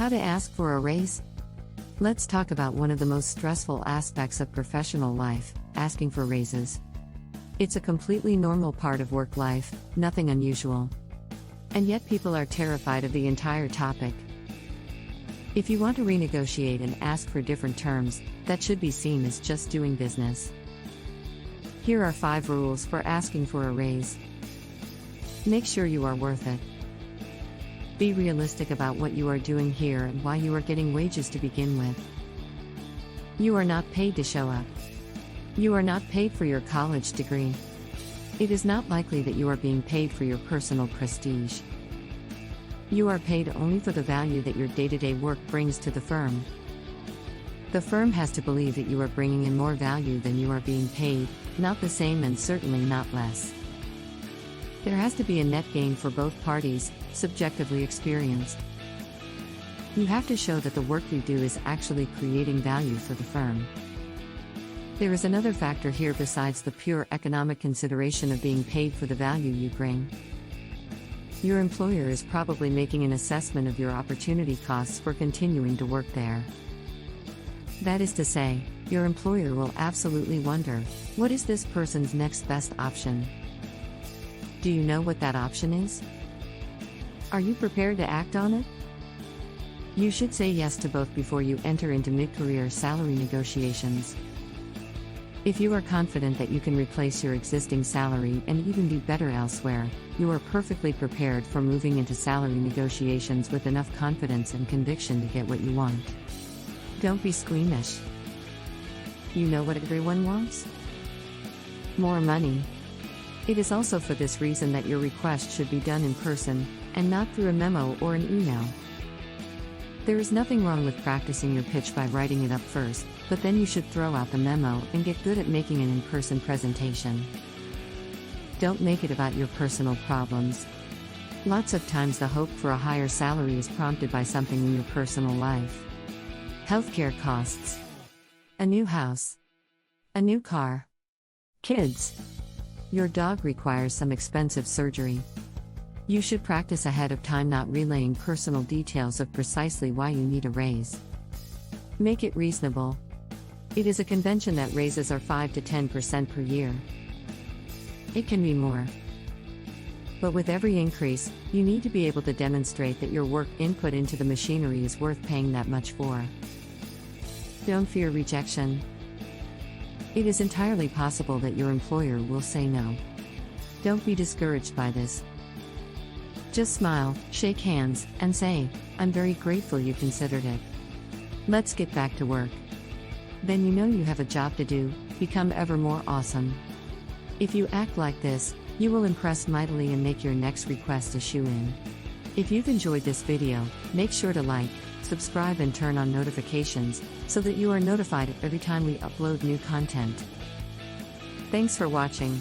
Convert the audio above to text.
How to ask for a raise? Let's talk about one of the most stressful aspects of professional life, asking for raises. It's a completely normal part of work life, nothing unusual. And yet people are terrified of the entire topic. If you want to renegotiate and ask for different terms, that should be seen as just doing business. Here are 5 rules for asking for a raise. Make sure you are worth it. Be realistic about what you are doing here and why you are getting wages to begin with. You are not paid to show up. You are not paid for your college degree. It is not likely that you are being paid for your personal prestige. You are paid only for the value that your day-to-day work brings to the firm. The firm has to believe that you are bringing in more value than you are being paid, not the same and certainly not less. There has to be a net gain for both parties, subjectively experienced. You have to show that the work you do is actually creating value for the firm. There is another factor here besides the pure economic consideration of being paid for the value you bring. Your employer is probably making an assessment of your opportunity costs for continuing to work there. That is to say, your employer will absolutely wonder, what is this person's next best option? Do you know what that option is? Are you prepared to act on it? You should say yes to both before you enter into mid-career salary negotiations. If you are confident that you can replace your existing salary and even do better elsewhere, you are perfectly prepared for moving into salary negotiations with enough confidence and conviction to get what you want. Don't be squeamish. You know what everyone wants? More money. It is also for this reason that your request should be done in person, and not through a memo or an email. There is nothing wrong with practicing your pitch by writing it up first, but then you should throw out the memo and get good at making an in-person presentation. Don't make it about your personal problems. Lots of times the hope for a higher salary is prompted by something in your personal life. Healthcare costs. A new house. A new car. Kids. Your dog requires some expensive surgery. You should practice ahead of time not relaying personal details of precisely why you need a raise. Make it reasonable. It is a convention that raises are 5 to 10% per year. It can be more. But with every increase, you need to be able to demonstrate that your work input into the machinery is worth paying that much for. Don't fear rejection. It is entirely possible that your employer will say no. Don't be discouraged by this. Just smile, shake hands, and say, "I'm very grateful you considered it. Let's get back to work." Then you know you have a job to do, become ever more awesome. If you act like this, you will impress mightily and make your next request a shoo-in. If you've enjoyed this video, make sure to like, subscribe and turn on notifications, so that you are notified every time we upload new content. Thanks for watching.